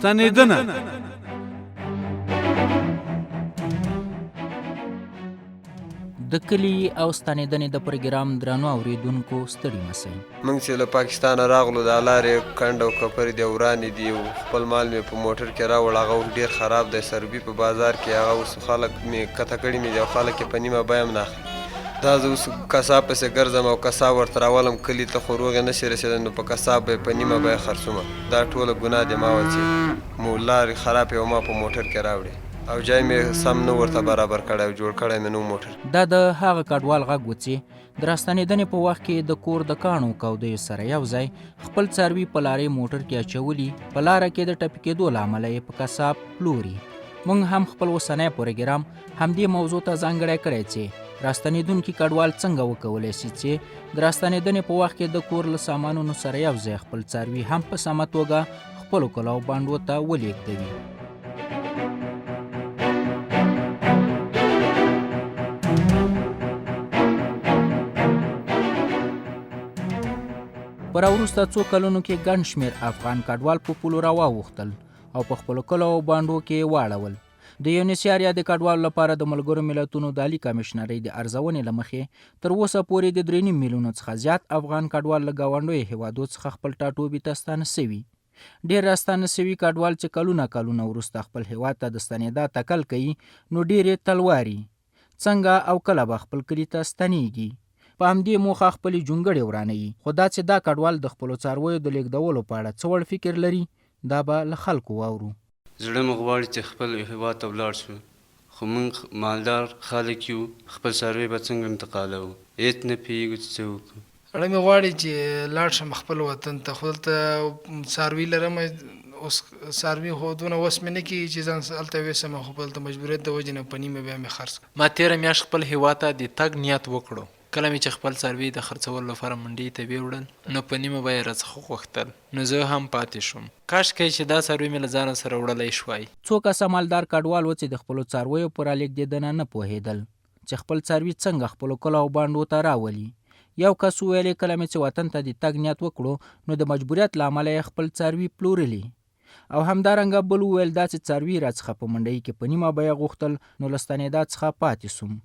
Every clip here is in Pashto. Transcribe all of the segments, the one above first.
ستنېدنه. د کلي او ستنېدنې د پروګرام درنو اورېدونکو ستړي مسئ. موږ چې له پاکستانه راغلو دا لارې کنډ او کپرې دي او ورانې دي او خپل مال مې په موټر کې راوړ، هغه اوس ډېر خراب دی. سربي په بازار کې هغه اوس خلک مې کته کړي مې دي او خلک یې په نیمه بیه هم نه اخلي. دا زه اوس کساب پسې ګرځم او کساب ورته راولم کلي ته، خو روغې نه شي رسېدلی، نو په کساب به یې په نیمه بیه خرڅومه. دا ټوله ګناه دی ما وه چې مو لارې خرابې او ما په موټر کې راوړې او جای مې سم نه ورته برابر کړی او جوړ کړی مې نو موټر. دا د هغه کډوال غږ و چې د راستنېدنې په وخت کې د کور د کاڼو کودیو سره یو ځای خپل څاروي په لارې موټر کې اچولي، په لاره کې د ټپي کېدو له امله یې په کساب پلوري. موږ هم خپل اوسنی پروګرام همدې موضوع ته ځانګړی کړی چې راستنېدونکي کډوال څنګه وکولی شي چې د راستنېدنې په وخت کې د کور له سامانونو سره یو ځای خپل څاروي هم په سمه توګه خپلو کلاو بانډو ته ولېږدوي. په راوروسته څو کلونو کې ګڼ شمېر افغان کډوال په پولو راواوښتل او په خپلو کلاو بانډو کې واړول. د یونیسیار یا د کډوالو لپاره د ملګرو ملتونو د عالي کمیشنرۍ د ارزونې له مخې تر اوسه پورې د 3.5 میلیونو څخه زیات افغان کډوال له ګاونډیو هیوادو څخه خپل ټاټوبي ته ستانه سوي. ډېر راستانه سوي کډوال چې کلونه وروسته خپل هیواد ته د ستنېدا تکل کوي نو ډېر یې تلواري څنګه او کله به خپل کلي ته ستنېږي. په همدې موخه خپلې جونګړې ورانوي. خو دا چې دا کډوال د خپلو څارویو د لیږدولو په اړه څه وړ فکر لري دا به له خلکو واورو. زړه مې غواړي چې خپل هیواد ته ولاړ شو، خو موږ مالدار خلک یو، خپل څاروي به څنګه انتقالوو، هېڅ نه پوهېږو چې څه وکړو. زړه مې غواړي چې لاړ شم خپل وطن ته، خو دلته څاروي لرم، اوس څاروي خو دونه وس مې نه کېږي چې ځان هلته ویسم، خو په دلته مجبوریت د وجې نه په نیمه بیه مې خرڅ کړ. ما تېره میاشت خپل هیواد ته د تګ نیت وکړو. کله مې چې خپل څاروي د خرڅولو لپاره منډۍ ته ویوړل نو په نیمه بیه راڅخه غوښتل، نو زه هم پاتې شوم. کاشکې چې دا څاروي مې له ځانه سره وړلی شوای. څو کسه مالدار کډوال و چې د خپلو څارویو په رالیږدېدنه نه پوهېدل چې خپل څاروي څنګه خپلو کلاو بانډو ته راولي. یو کس وویلې کله مې چې وطن ته د تګ نیت وکړو نو د مجبوریت له امله یې خپل څاروي پلورلي. او همدارنګه بل وویل دا چې څاروي راڅخه په منډۍ کې په نیمه بیه غوښتل نو له ستنېدا څخه پاتې سوم.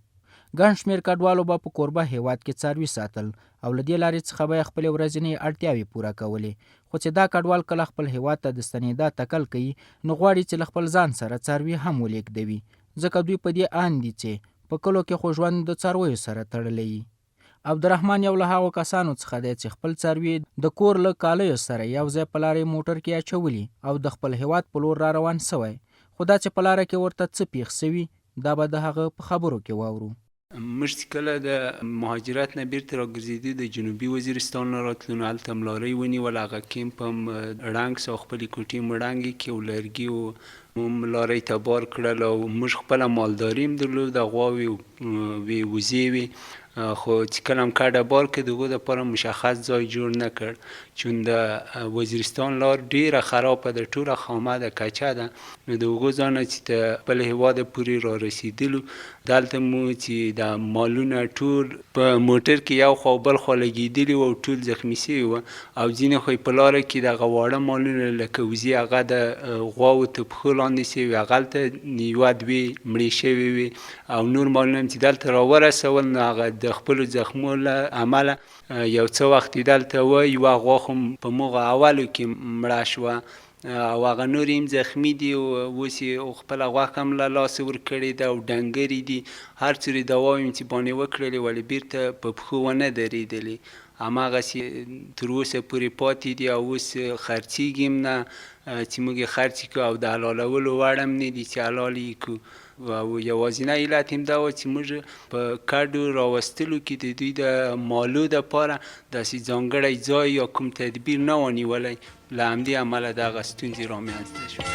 ګڼ شمېر کډوالو به په کوربه هیواد کې څاروي ساتل او له دې لارې څخه به یې خپلې ورځنۍ اړتیاوې پوره کولې. خو چې دا کډوال کله خپل هیواد ته د ستنېدا تکل کوي نو غواړي چې له خپل ځان سره څاروي هم ولېږدوي، ځکه دوی په دې آن دي چې په کلو کې خو ژوند د څارویو سره تړلی وي. عبدالرحمن یو له هغو کسانو څخه دی چې خپل څاروي د کور له کالیو سره یو ځای په لارې موټر کې اچولي او د خپل هیواد په لور را روان سوی. خو دا چې په لاره کې ورته څه پیښ سوي دا به د هغه په خبرو کې واورو. موږ چې کله د مهاجرت نه بیرته راګرځېدو د جنوبي وزیرستان نه راتلو نو هلته ملارۍ ونیول، هغه کیمپ هم ړنګ سو، خپلې کوټې مو ړنګې کړې او لرګي ملارۍ ته بار کړل او موږ خپله مالداري هم درلوده، غواوې وې، وزې وې، خو چې کله هم کډه بار کړ د هغو دپاره مشخص ځای جوړ نه کړ، چون د وزیرستان لار ډېره خرابه ده، ټوله خامه ده، کچه ده، نو د هغو ځای نه چې د خپل هېواده پورې را رسېدلو دلته مو چې د مالونه ټول په موټر کې یو خوا او بل خوا لګېدلي وو او ټول زخمي سوي وو او ځینې خو یې په لاره کې دغه واړه مالونه لکه وزې هغه د غواوو تر پښو لاندې سوي وې، هغلته یوه دوې مړې شوې وې او نور مالونه هم چې دلته راورسول نو هغه د خپلو زخمو له امله یو څه وخت دلته وه، یوه غوا خو په مغه اولو کې مړه شوه او هغه نور هم زخمي دي او اوس یې خپله غوښه هم له لاسه ورکړې ده او ډنګرې دي، هر څومره دواوې هم چې باندې وکړلې ولې بیرته په پښو ونه درېدلې، هماغسې تر اوسه پورې پاتې دي او اوس خرڅېږي هم نه چې موږ یې خرڅ کړو او د حلالولو وړ هم نه دي چې حلال یې کړو. او یوازینی علت هم دا و چې موږ په کډو راوستلو کې د دوی د مالو دپاره داسې ځانګړی ځای یا کوم تدبیر نه و نیولی، له همدې امله دغه ستونزې رامنځته شوې.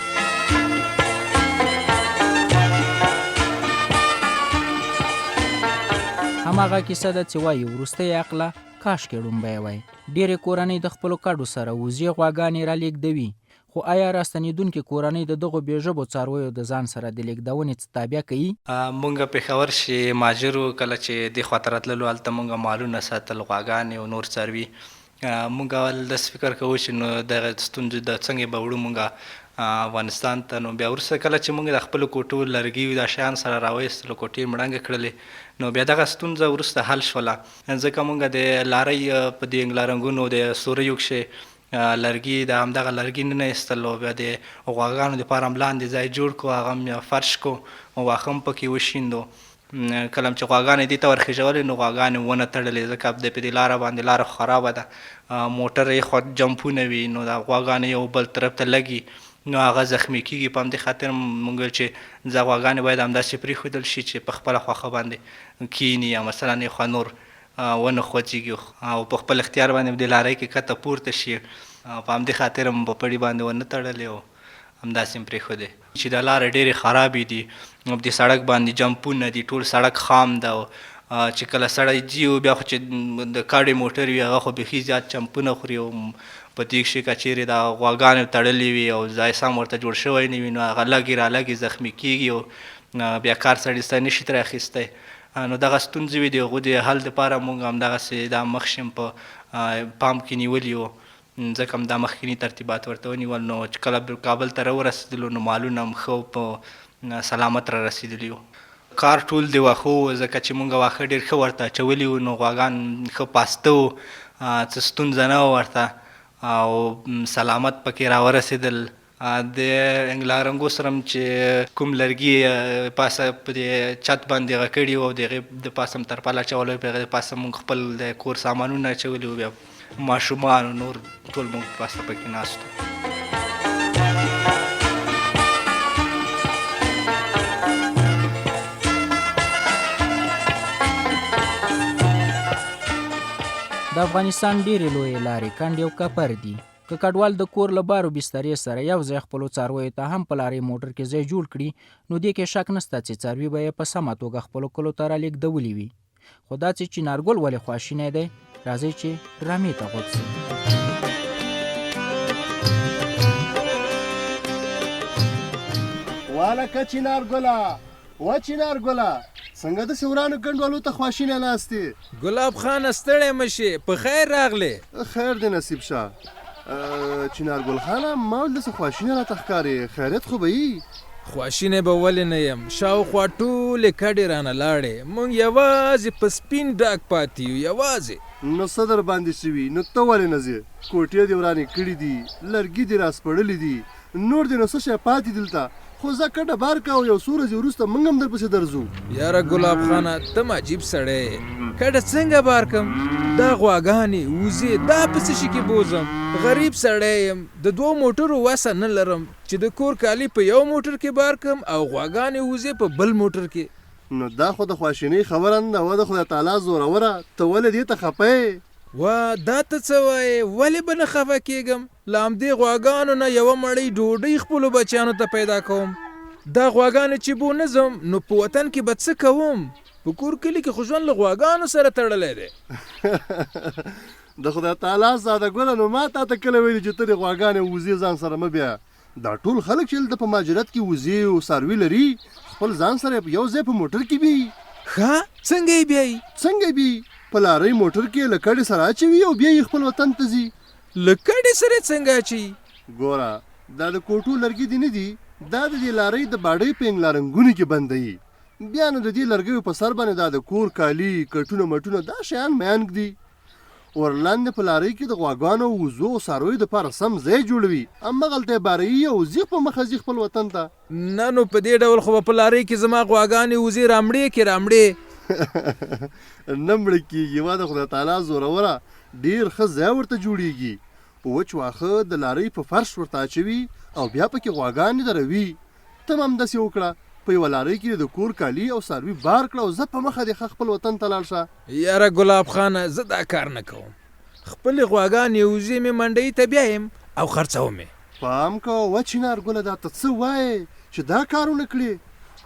هماغه کیسه ده چې وایي وروستی عقله کاشکې ړومبی وای. ډېرې کورنۍ د خپلو کډو سره وزې غواګانې رالیږدوي، خو آیا راستنېدونکې کورنۍ د دغو بېژبو څارویو د ځان سره د لیږدونې تابع کوي؟ مونږ پېښور چې مهاجرو کله چې دې خواته راتللو هلته مونږ مالونه ساتل، غواګانې او نور څاروي. مونږ اول داسې فکر کوو چې نو دغه ستونزې د څنګه به وړو، مونږ افغانستان ته. نو بیا وروسته کله چې موږ د خپلو کوټو لرګي دا شیان سره راوایستلو، کوټې مړنګې کړلې، نو بیا دغه ستونزه وروسته حل شوله، ځکه موږ د لارۍ په دې انګلارنګونو د سوریو کښې لرګي د همدغه لرګي نه ایستل او بیا د غواګانو دپاره هم لاندې ځای جوړ کړو، هغه هم فرش کړو، واښه هم پکې وشیندو. کله چې غواګانې دې ته ورخېژولې نو غواګانې ونه تړلې، ځکه د په دې لاره باندې لاره خرابه ده، موټر یې خوا جمپونه وي، نو دا غواګانې یو بل طرف ته لګي نو هغه زخمي کېږي. په همدې خاطر موږ ویل چې دا غواګانې باید همداسې پرېښودل شي چې په خپله خوښه باندې کښېني، یا مثلا یې خوا نور ونه خوځېږي او په خپل اختیار باندې په دې لارۍ کې کته پورته شي. په همدې خاطر هم په پړي باندې ونه تړلې او همداسې هم پرېښودې. چې دا لارې ډېرې خرابې دي، په دې سړک باندې جمپونه دي، ټول سړک خام ده، چې کله سړی ځي او بیا خو چې د کاډې موټر وي هغه خو بیخي زیات چمپونه خوري، او په دې کښې که چېرې دا غواګانې تړلې وي او ځای سم ورته جوړ شوی نه وي نو هغه لګي را لګي زخمي کېږي او بیا کار سړي سته نشي ترې اخیستی. نو دغه ستونزې وي، د هغو د حل دپاره موږ همدغسې دا مخکې په پام کې نیولي وو، ځکه هم دا مخکیني ترتیبات ورته ونیول. نو چې کله کابل ته راورسېدلو نو مالونه هم ښه په سلامت را رسېدلي وو. کار ټول د واښو و، ځکه چې موږ واښه ډېر ښه ورته اچولي وو، نو غواګان ښه پاسته وو، څه ستونزه نه وه ورته او سلامت پکې راورسېدل. د انګلارنګو سره هم چې کوم لرګي پاسه په دې چت باندې هغه کړي وو او د هغې د پاسه هم ترپال اچولی وو، په هغې د پاسه موږ خپل د کور سامانونه اچولي وو، بیا ماشومان نور ټول موږ پاسه پکې ناست وو. د افغانستان ډېرې لویې لارې کنډ یو کپر دي. که کډوال د کور له بارو بسترې سره یو ځای خپلو څارویو ته هم په لارې موټر کې ځای جوړ کړي نو دې کې شک نشته چې څاروي به یې په سمه توګه خپلو کلو ته رالېږدولي وي. خو دا چې چنارګل ولې خواشینی دی، راځئ چې ډرامې ته غوږ شو. والکه چنارګله و چنارګله څنګه د سورانو کنډوالو ته خواشینه ناستې؟ ګلاب خان ستړی مشې، په خیر راغلې. خیر دې نصیب شه. چنارګل خانه ما ول داسې خواشینه راته ښکارې، خیریت خو به یي؟ خواشینی به ولې نه یم، شاوخوا ټولې کډې رانه لاړې، موږ یوازې په سپین ډاک پاتې یو، یوازې. نو څه در باندې شوي؟ نو ته ولې نه ځې؟ کوټې دې ورانې کړي دي، لرګي دې راسپړلي دي، نور دې نو څه شی پاتې دلته؟ خو زه کډه بار کا او یو څو ورځې وروسته موږ هم درپسې درځو. یاره ګلاب خانه ته م عجیب سړی، کډه څنګه بار کم؟ دا غواګانې وزې دا په څه شي کې بوزم؟ غریب سړی یم، د دوو موټرو وسه نه لرم چې د کور کالي په یو موټر کې بار کم او غواګانې وزې په بل موټر کې. نو دا خو د خواشینۍ خبره نه ده، د خدای تعالی زوروره، ته ولې دې ته خفه یې؟ وا دا ته څه وایې؟ ولې به نه خفه کېږم؟ له همدې غواګانو نه یوه مړۍ ډوډۍ خپلو بچیانو ته پیدا کوم. دا غواګانې چې بو نه ځم نو په وطن کې به څه کوم؟ په کور کلي کې خو ژوند له غواګانو سره تړلی دی. د خدای تعالی ساده ګله، نو ما تا ته کله ویلي چې ته د غواګانې وزې ځان سره مه بیایه. دا ټول خلک چې دلته په مهاجرت کې وزې او څاروي لري خپل ځان سره یو ځای په موټر کې بیایي. ښه څنګه یې بیایي؟ څنګه یې بیایي؟ په لارۍ موټر کې له کډې سره اچوي او بیا یې خپل وطن ته ځي. له کډې سره څنګه اچوي؟ ګوره دا د کوټو لرګي دي نه دي، دا د دې لارۍ د باډۍ په انګلارنګونو کې بندوي. بیا نو د دې لرګیو په سر باندې دا د کور کالي کټونه مټونه دا شیان میان ږدي. ورلاندې په لارۍ کې د غواګانو وزو او څارویو دپاره سم ځای جوړوي، همغلته یې باروي او ځي په مخه ځي خپل وطن ته. نه نو په دې ډول خو به په لارۍ کې زما غواګانې وزې رامړې کې رامړې. نه مړه کېږي، ما د خدای تعالی زوروره ډېر ښه ځای ورته جوړېږي. وچ واښه د لارۍ په فرش ورته اچوي او بیا پکې غواګانې دروي. ته هم همداسې وکړه، په یوه لارۍ کې د کور کالي او څاروي بار کړه او زه په مخه دې ښه خپل وطن ته لاړ شه. یاره ګلاب خانه زه دا کار نه کوم، خپلې غواګانې وزې مې منډۍ ته بیایم او خرڅوم یې. پام کوه و چنارګله، دا ته څه وایې چې دا کارونه کړې؟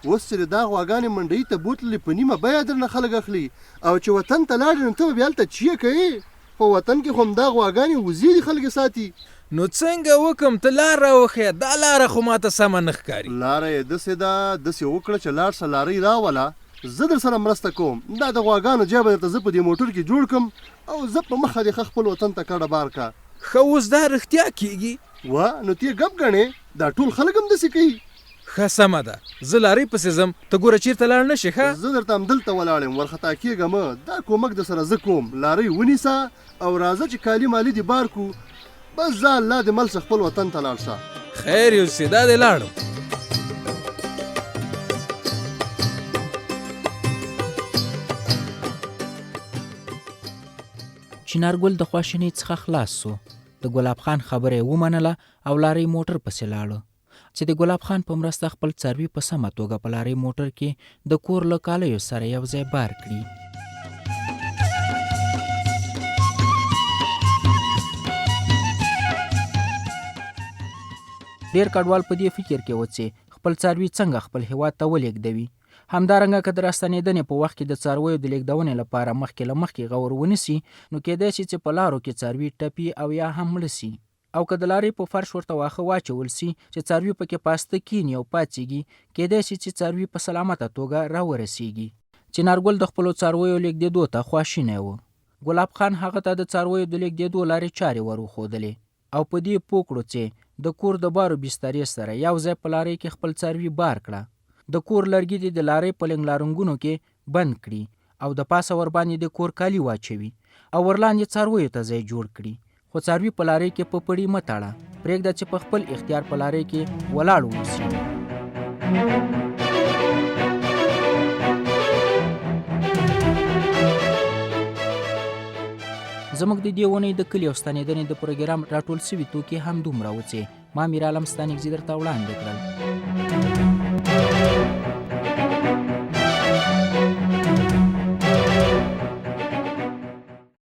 اوس چې دا غواګانې منډۍ ته بوتلې په نیمه بیه درنه خلک اخلي او چې وطن ته لاړې نو ته به بیا هلته چیه کوې؟ په وطن کې خو همدا غواګانې وزې دي خلک ساتي. نو څنګه وکم؟ ته لار راوښیه، دا لاره خو ماته سمه نه ښکاري. لاره یې داسې ده، داسې وکړه چې لاړ شه لارۍ راوله، زه در سره مرسته کوم. دا د غواګانو ځای به درته زه په دې موټر کې جوړ کړم او زه په مخه دې ښه خپل وطن ته کډه بار کا. ښه اوس دا رښتیا کېږي؟ وا نو ته یې ګپ ګڼې؟ دا ټول خلک هم داسې کوي. ښه سمه ده، زه لارۍ پسې ځم، ته ګوره چېرته لاړ نه شې ښه. زه درته همدلته ولاړ یم، ورخطا کېږه مه. دا کومک در سره زه کوم، لارۍ ونیسه او راځه چې کالي مالي دې بار کړو. بس ځه الله دې مل شه، خپل وطن ته لاړ شه. خیر یوسې دا دې لاړم. چنارګل د خواشینۍ څخه خلاص سو. د ګلاب خان خبره یې ومنله او لارۍ موټر پسې لاړه چې د ګلاب خان په مرسته خپل څاروي په سمه توګه په لارۍ موټر کې د کور له کالیو سره یو ځای بار کړي. ډېر کډوال په دې فکر کې و چې خپل څاروي څنګه خپل هیواد ته ولېږدوي. همدارنګه که د راستنېدنې په وخت کې د څارویو د لېږدونې لپاره مخکې له مخکې غور ونیسي، نو کېدای شي چې په لارو کې څاروي ټپي او یا هم مړه سي. او که د لارې په فرش ورته واښه واچول سي چې څاروي پکې پاسته کیني او پاڅېږي، کېدای شي چې څاروي په سلامته توګه راورسیږي. چنارګل د خپلو څارویو لېږدېدو ته خواشینی و. ګلاب خان هغه ته د څارویو د لېږدېدو لارې چارې ور وښودلې او په دې پوه کړو چې د کور د بارو بسترې سره یو ځای په لارۍ کې خپل څاروي بار کړه. د کور لرګي دې د لارۍ په لنګلارنګونو کې بند کړي او د پاسه ورباندې د کور کالي واچوي او ورلاندې څارویو ته ځای جوړ کړي. خو څاروي په لارۍ کې په پړي مه تړه، پرېږده چې په خپل اختیار په لارۍ کې ولاړ واوسي. زموږ د دې اونۍ د کلي او ستنېدنې د پروګرام راټول سوي توکي هم دومره و چې ما میرعالم ستانکزي درته وړاندې کړل.